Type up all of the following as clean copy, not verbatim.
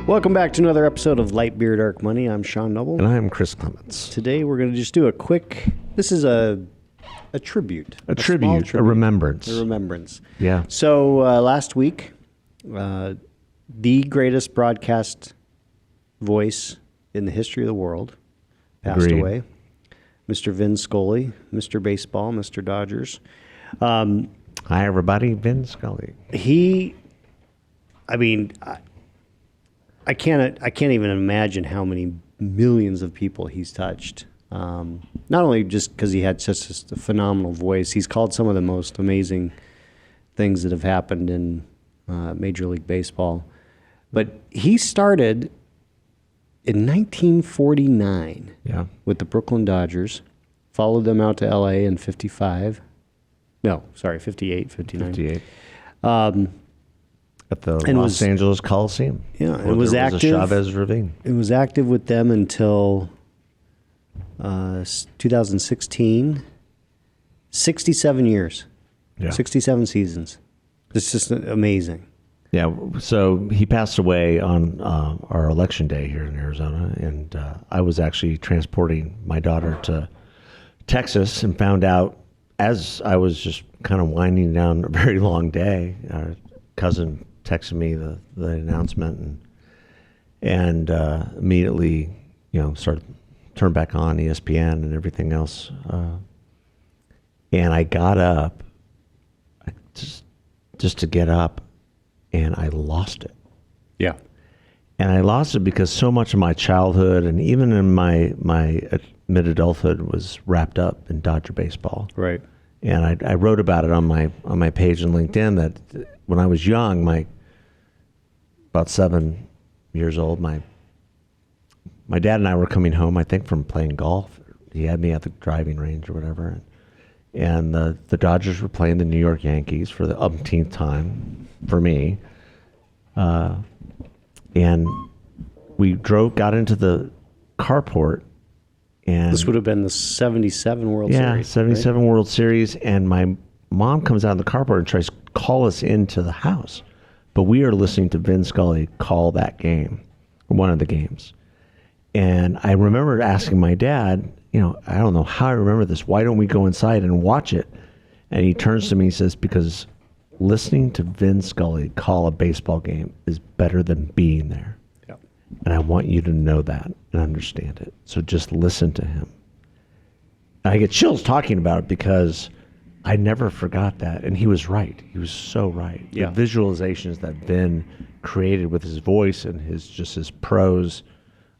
Welcome back to another episode of Light Beer Dark Money. I'm Sean Noble. And I'm Chris Clements. Today we're going to just do a quick, this is a tribute. A remembrance. A remembrance. Yeah. So last week, the greatest broadcast voice in the history of the world passed Agreed. away. Mr. Vin Scully, Mr. Baseball, Mr. Dodgers. Hi, everybody. Vin Scully. I can't even imagine how many millions of people he's touched. Not only just because he had such a phenomenal voice, he's called some of the most amazing things that have happened in Major League Baseball. But he started in 1949 with the Brooklyn Dodgers, followed them out to L.A. in 58, 59. 58. At the Los Angeles Coliseum. Yeah, it was active. Chavez Ravine. It was active with them until 2016. 67 years. Yeah. 67 seasons. It's just amazing. Yeah, so he passed away on our election day here in Arizona, and I was actually transporting my daughter to Texas and found out as I was just kind of winding down a very long day. Our cousin texted me the announcement and immediately, started turned back on ESPN and everything else. And I got up just to get up, and I lost it. Yeah. And I lost it because so much of my childhood and even in my mid-adulthood was wrapped up in Dodger baseball. Right. And I wrote about it on my page on LinkedIn that when I was young, about 7 years old, my dad and I were coming home, I think, from playing golf. He had me at the driving range or whatever. And the Dodgers were playing the New York Yankees for the umpteenth time for me. And we got into the carport. And this would have been the 77 World Series. Yeah, 77 right? World Series. And my mom comes out of the carport and tries to call us into the house. But we are listening to Vin Scully call that game, one of the games. And I remember asking my dad, I don't know how I remember this. Why don't we go inside and watch it? And he turns to me and says, because listening to Vin Scully call a baseball game is better than being there. Yeah. And I want you to know that and understand it. So just listen to him. And I get chills talking about it because I never forgot that. And he was right. He was so right. Yeah. The visualizations that Vin created with his voice and his prose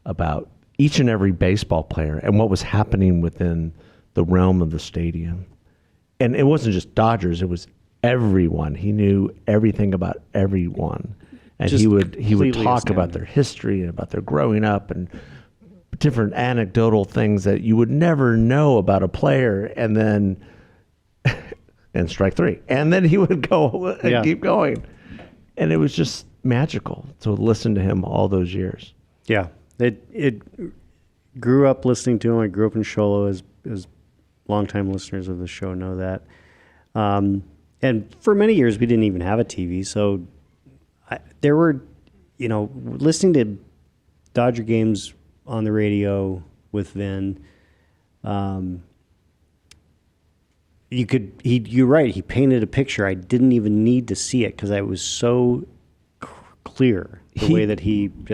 about each and every baseball player and what was happening within the realm of the stadium. And it wasn't just Dodgers, it was everyone. He knew everything about everyone. And Just he would talk astounding. about their history and about their growing up and different anecdotal things that you would never know about a player, and then and strike three. And then he would go and keep going. And it was just magical to listen to him all those years. Yeah. It grew up listening to him. I grew up in Sholo, as longtime listeners of the show know that. And for many years, we didn't even have a TV. So there were, listening to Dodger games on the radio with Vin, you're right. He painted a picture. I didn't even need to see it because I was so clear the way that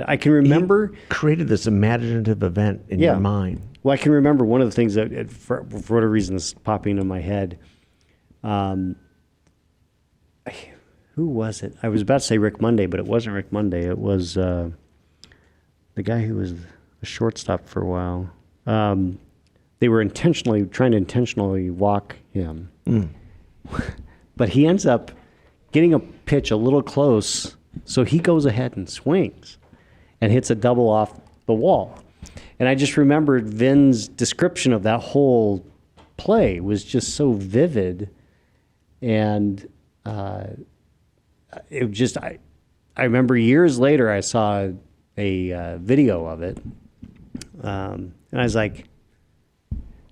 I can remember. He created this imaginative event in your mind. Well, I can remember one of the things that, for whatever reason, is popping into my head. Who was it? I was about to say Rick Monday, but it wasn't Rick Monday. It was the guy who was a shortstop for a while. They were trying to intentionally walk him. But he ends up getting a pitch a little close, so he goes ahead and swings and hits a double off the wall. And I just remembered Vin's description of that whole play was just so vivid. And it just, I remember years later I saw a video of it. And I was like,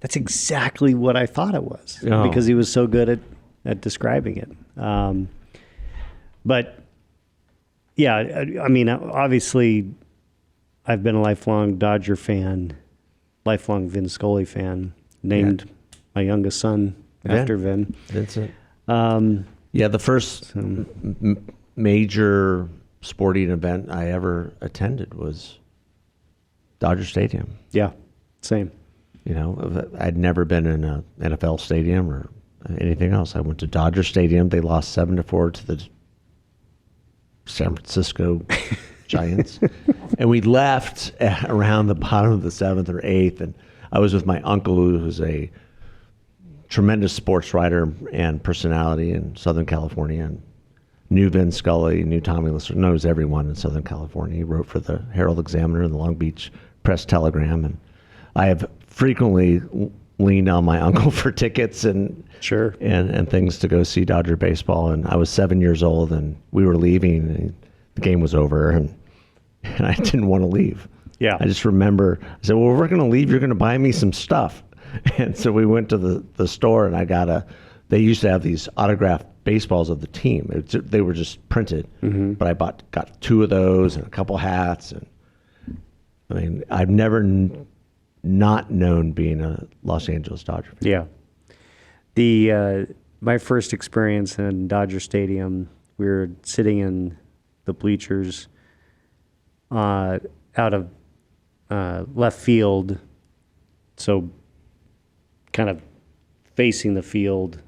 that's exactly what I thought it was, because he was so good at describing it. But Yeah, I mean, obviously, I've been a lifelong Dodger fan, lifelong Vin Scully fan. Named my youngest son after Vin. Vincent. Yeah, the first major sporting event I ever attended was Dodger Stadium. Yeah, same. You know, I'd never been in an NFL stadium or anything else. I went to Dodger Stadium. They lost 7-4 to the San Francisco Giants. And we left around the bottom of the 7th or 8th. And I was with my uncle, who was a tremendous sports writer and personality in Southern California, and knew Vin Scully, knew Tommy Lister, knows everyone in Southern California. He wrote for the Herald Examiner and the Long Beach Press Telegram. And I have frequently leaned on my uncle for tickets and Sure. and things to go see Dodger baseball. And I was 7 years old, and we were leaving, and the game was over, and I didn't want to leave. Yeah. I just remember, I said, well, we're going to leave. You're going to buy me some stuff. And so we went to the store, and they used to have these autographed baseballs of the team. They were just printed, but I got 2 of those and a couple hats. And I mean, I've never not known being a Los Angeles Dodger fan. Yeah. My first experience in Dodger Stadium, we were sitting in the bleachers out of left field, so kind of facing the field,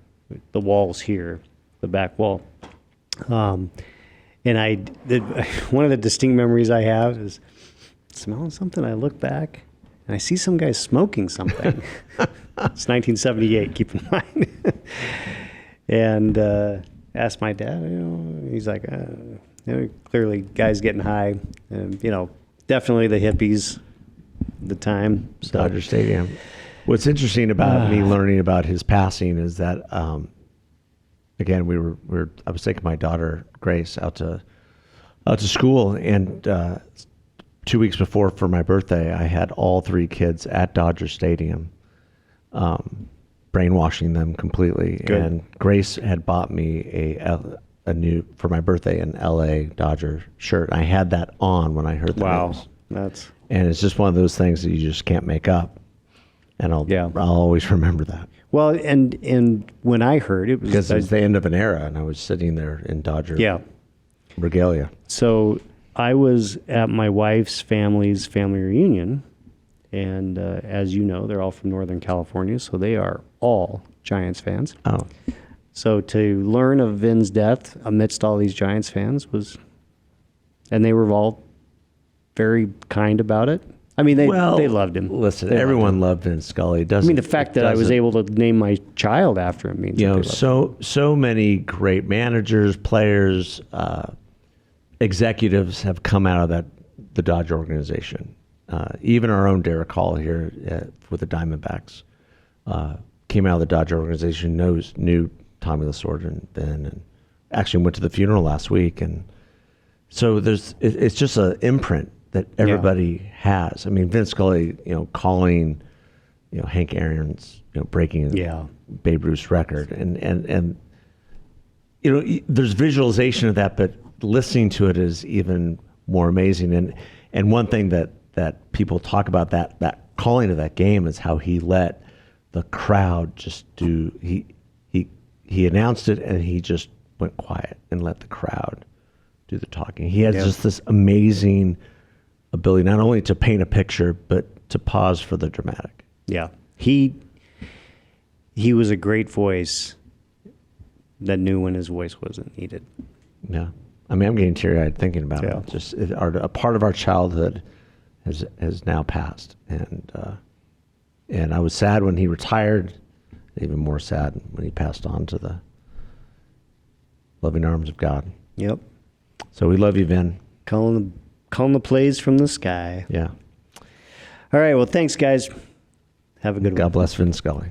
the wall's here, the back wall. And one of the distinct memories I have is smelling something. I look back and I see some guy smoking something. It's 1978, keep in mind. And asked my dad, he's like, clearly guys getting high. And, definitely the hippies at the time. So. Dodger Stadium. What's interesting about me learning about his passing is that, again, I was taking my daughter Grace out to school, and 2 weeks before for my birthday, I had all 3 kids at Dodger Stadium, brainwashing them completely. Good. And Grace had bought me a new, for my birthday, an LA Dodger shirt. I had that on when I heard the news. And it's just one of those things that you just can't make up. And I'll always remember that. Well, and when I heard it was because it was the end of an era, and I was sitting there in Dodger regalia. So I was at my wife's family's family reunion, and as you know, they're all from Northern California, so they are all Giants fans. Oh, so to learn of Vin's death amidst all these Giants fans and they were all very kind about it. I mean, they loved him. Listen, everyone loved Vin Scully. The fact that I was able to name my child after him means so many great managers, players, executives have come out of the Dodger organization. Even our own Derek Hall here with the Diamondbacks came out of the Dodger organization. Knew Tommy Lasorda and Vin, and actually went to the funeral last week. And so it's just an imprint that everybody has. I mean, Vin Scully, calling, Hank Aaron's, breaking Babe Ruth's record, and there's visualization of that, but listening to it is even more amazing. And one thing that people talk about that calling of that game is how he let the crowd just do. He announced it, and he just went quiet and let the crowd do the talking. He had just this amazing ability not only to paint a picture, but to pause for the dramatic. Yeah. He was a great voice that knew when his voice wasn't needed. Yeah. I mean, I'm getting teary-eyed thinking about it. Just a part of our childhood has now passed. And I was sad when he retired, even more sad when he passed on to the loving arms of God. Yep. So we love you, Vin. Calling the plays from the sky. Yeah. All right. Well, thanks, guys. Have a good one. God bless Vin Scully.